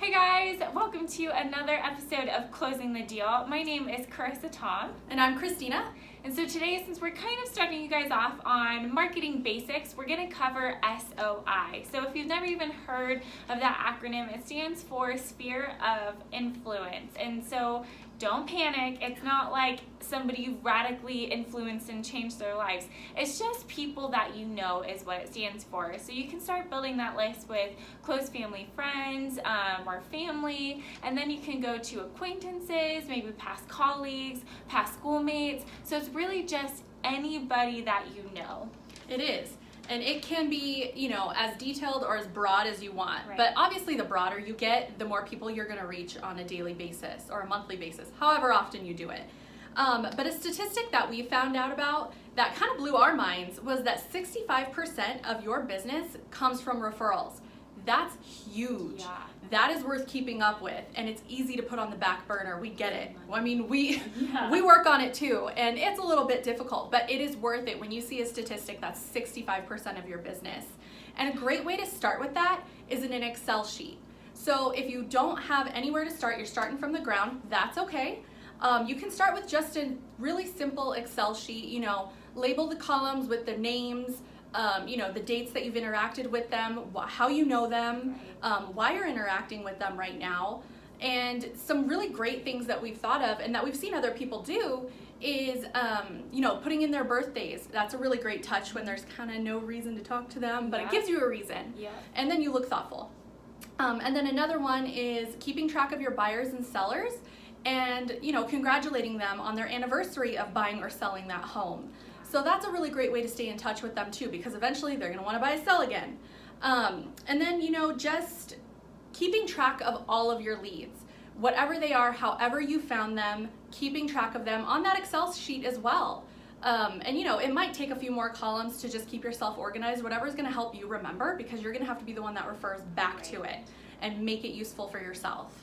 Hey guys, welcome to another episode of Closing the Deal. My name is Carissa Tom. And I'm Kristina. And so today, since we're kind of starting you guys off on marketing basics, we're going to cover SOI. So if you've never even heard of that acronym, it stands for Sphere of Influence. And so don't panic. It's not like somebody you radically influenced and changed their lives. It's just people that you know is what it stands for. So you can start building that list with close family friends or family, and then you can go to acquaintances, maybe past colleagues, past schoolmates. So it's really just anybody that you know. It is. And it can be, as detailed or as broad as you want. Right. But obviously the broader you get, the more people you're going to reach on a daily basis or a monthly basis, however often you do it. But a statistic that we found out about that kind of blew our minds was that 65% of your business comes from referrals. That's huge. Yeah. That is worth keeping up with, and it's easy to put on the back burner. We get it. I mean, we work on it too, and it's a little bit difficult, but it is worth it when you see a statistic that's 65% of your business. And a great way to start with that is in an Excel sheet. So if you don't have anywhere to start, you're starting from the ground, that's okay. You can start with just a really simple Excel sheet, label the columns with the names, the dates that you've interacted with them, how you know them, why you're interacting with them right now. And some really great things that we've thought of and that we've seen other people do is, putting in their birthdays. That's a really great touch when there's kind of no reason to talk to them, but it gives you a reason. Yeah. And then you look thoughtful. And then another one is keeping track of your buyers and sellers and, congratulating them on their anniversary of buying or selling that home. So that's a really great way to stay in touch with them too, because eventually they're going to want to buy or sell again. And then, just keeping track of all of your leads, whatever they are, however you found them, keeping track of them on that Excel sheet as well. It might take a few more columns to just keep yourself organized, whatever's going to help you remember, because you're going to have to be the one that refers back to it and make it useful for yourself.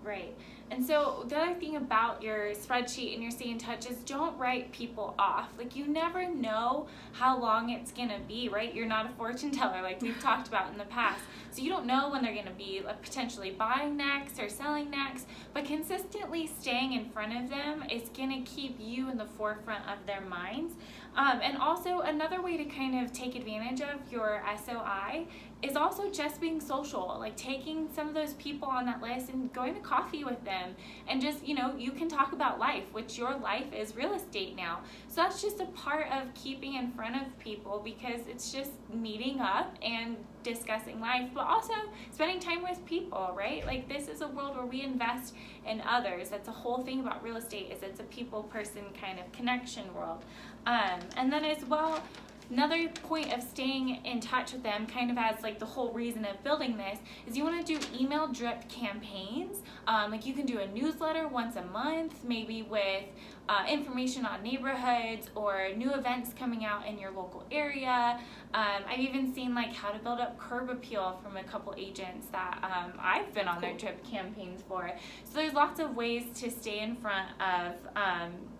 Right. And so the other thing about your spreadsheet and your stay in touch is don't write people off. Like, you never know how long it's going to be, right? You're not a fortune teller like we've talked about in the past. So you don't know when they're going to be potentially buying next or selling next, but consistently staying in front of them is going to keep you in the forefront of their minds. And also another way to kind of take advantage of your SOI is also just being social, like taking some of those people on that list and going to coffee with them and just, you can talk about life, which your life is real estate now. So that's just a part of keeping in front of people, because it's just meeting up and discussing life, but also spending time with people, right? Like, this is a world where we invest in others. That's the whole thing about real estate, is it's a people person kind of connection world. And then as well, another point of staying in touch with them, kind of as like the whole reason of building this, is you want to do email drip campaigns. Like, you can do a newsletter once a month, maybe with information on neighborhoods or new events coming out in your local area. I've even seen like how to build up curb appeal from a couple agents that I've been on their drip campaigns for. So there's lots of ways to stay in front of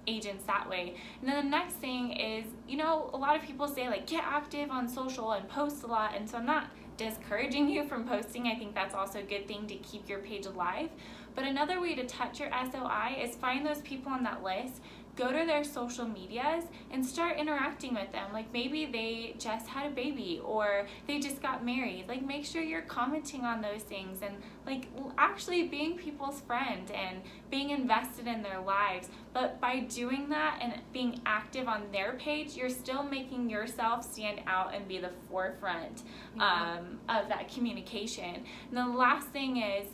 agents that way. And then the next thing is, a lot of people say like get active on social and post a lot, and so I'm not discouraging you from posting. I think that's also a good thing to keep your page alive. But another way to touch your SOI is find those people on that list, go to their social medias and start interacting with them. Like, maybe they just had a baby or they just got married. Like, make sure you're commenting on those things and like actually being people's friend and being invested in their lives. But by doing that and being active on their page, you're still making yourself stand out and be the forefront of that communication. And the last thing is,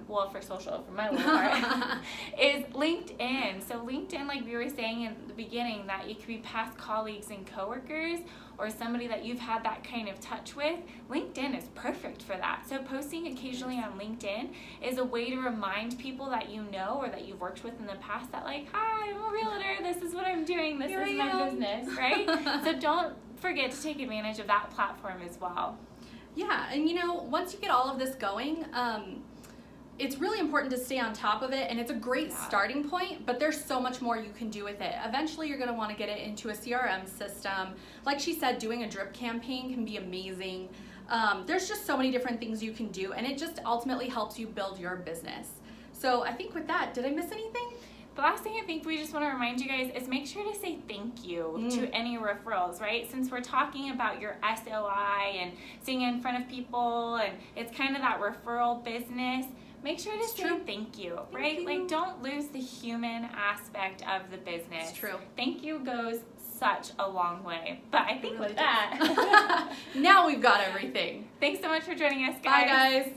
for social, for my little part, is LinkedIn. So LinkedIn, like we were saying in the beginning, that you could be past colleagues and coworkers or somebody that you've had that kind of touch with. LinkedIn is perfect for that. So posting occasionally on LinkedIn is a way to remind people that you know or that you've worked with in the past that like, hi, I'm a realtor, this is what I'm doing, this is my business, right? So don't forget to take advantage of that platform as well. Yeah, and once you get all of this going, it's really important to stay on top of it, and it's a great starting point, but there's so much more you can do with it. Eventually, you're going to want to get it into a CRM system. Like she said, doing a drip campaign can be amazing. There's just so many different things you can do, and it just ultimately helps you build your business. So I think with that, did I miss anything? The last thing I think we just want to remind you guys is make sure to say thank you to any referrals, right? Since we're talking about your SOI and sitting in front of people, and it's kind of that referral business, make sure to say thank you, right? Thank you. Like, don't lose the human aspect of the business. It's true. Thank you goes such a long way. But I think really with that, now we've got everything. thanks so much for joining us, guys. Bye, guys.